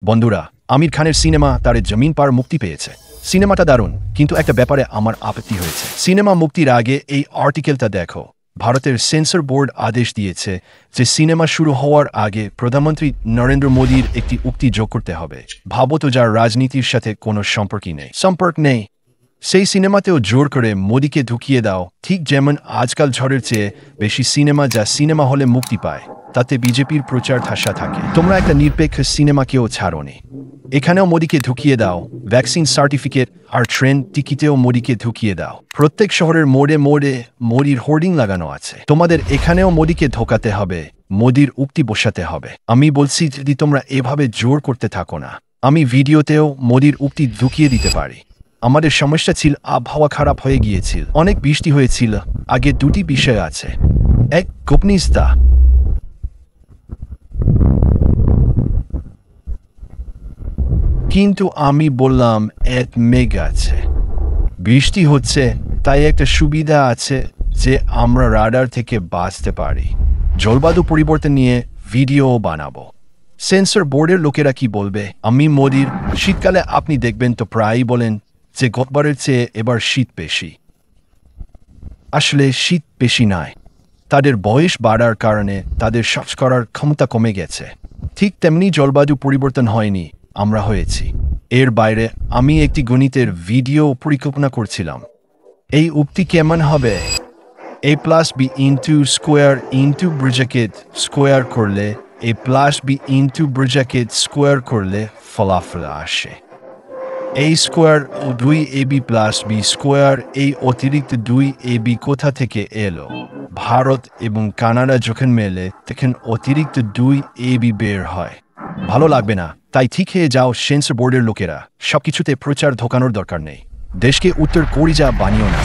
বন্ধুরা, আমির খানের সিনেমা তার জমিন পার মুক্তি পেয়েছে। সিনেমাটা দারুণ, কিন্তু একটা ব্যাপারে আমার আপত্তি হয়েছে। সিনেমা মুক্তির আগে এই আর্টিকেলটা দেখো। ভারতের সেন্সর বোর্ড আদেশ দিয়েছে যে সিনেমা শুরু হওয়ার আগে প্রধানমন্ত্রী নরেন্দ্র মোদীর একটি উক্তি যোগ করতে হবে। ভাবো তো, যার রাজনীতির সাথে কোনো সম্পর্ক নেই, সেই সিনেমাতেও জোর করে মোদীকে ঢুকিয়ে দাও। ঠিক যেমন আজকাল ঝড়ের চেয়ে বেশি সিনেমা যা সিনেমা হলে মুক্তি পায় তাতে বিজেপির প্রচার ঠাসা থাকে। তোমরা একটা নিরপেক্ষ সিনেমাকেও ছাড়োনি, এখানেও মোদীকে ঢুকিয়ে দাও। ভ্যাকসিন সার্টিফিকেট আর ট্রেন টিকিটেও মোদীকে ঢুকিয়ে দাও। প্রত্যেক শহরের মোড়ে মোড়ে মোদীর হোর্ডিং লাগানো আছে। তোমাদের এখানেও মোদীকে ঢোকাতে হবে, মোদীর উক্তি বসাতে হবে। আমি বলছি, যদি তোমরা এভাবে জোর করতে থাকো না, আমি ভিডিওতেও মোদীর উক্তি ঢুকিয়ে দিতে পারি। আমাদের সমস্যা ছিল আবহাওয়া খারাপ হয়ে গিয়েছিল, অনেক বৃষ্টি হয়েছিল। আগে দুটি বিষয় আছে, এক গোপনীয়তা, কিন্তু আমি বললাম এক মেঘ আছে, বৃষ্টি হচ্ছে, তাই একটা সুবিধা আছে যে আমরা রাডার থেকে বাঁচতে পারি। জলবায়ু পরিবর্তন নিয়ে ভিডিও বানাবো। সেন্সর বোর্ডের লোকেরা কি বলবে? আমি মোদীর শীতকালে আপনি দেখবেন তো প্রায়ই বলেন যে গতবারের চেয়ে এবার শীত বেশি। আসলে শীত বেশি নয়, তাদের বয়স বাড়ার কারণে তাদের শ্বাস করার ক্ষমতা কমে গেছে। ঠিক তেমনি জলবায়ু পরিবর্তন হয়নি, আমরা হয়েছি। এর বাইরে আমি একটি গণিতের ভিডিও পরিকল্পনা করছিলাম। এই উক্তি কেমন হবে? a+b into square into bracket square করলে a+b ইন্টু ব্র্যাকেট স্কোয়ার করলে ফলাফল আসে a square O 2ab+b square. এই অতিরিক্ত 2ab কোথা থেকে এলো? ভারত এবং কানাডা যখন মেলে তখন অতিরিক্ত 2ab বের হয়। ভালো লাগবে না, তাই ঠিক হয়ে যাও সেন্সর বোর্ডের লোকেরা। সবকিছুতে প্রচার ঢোকানোর দরকার নেই। দেশকে উত্তর কোরিয়া বানিও না।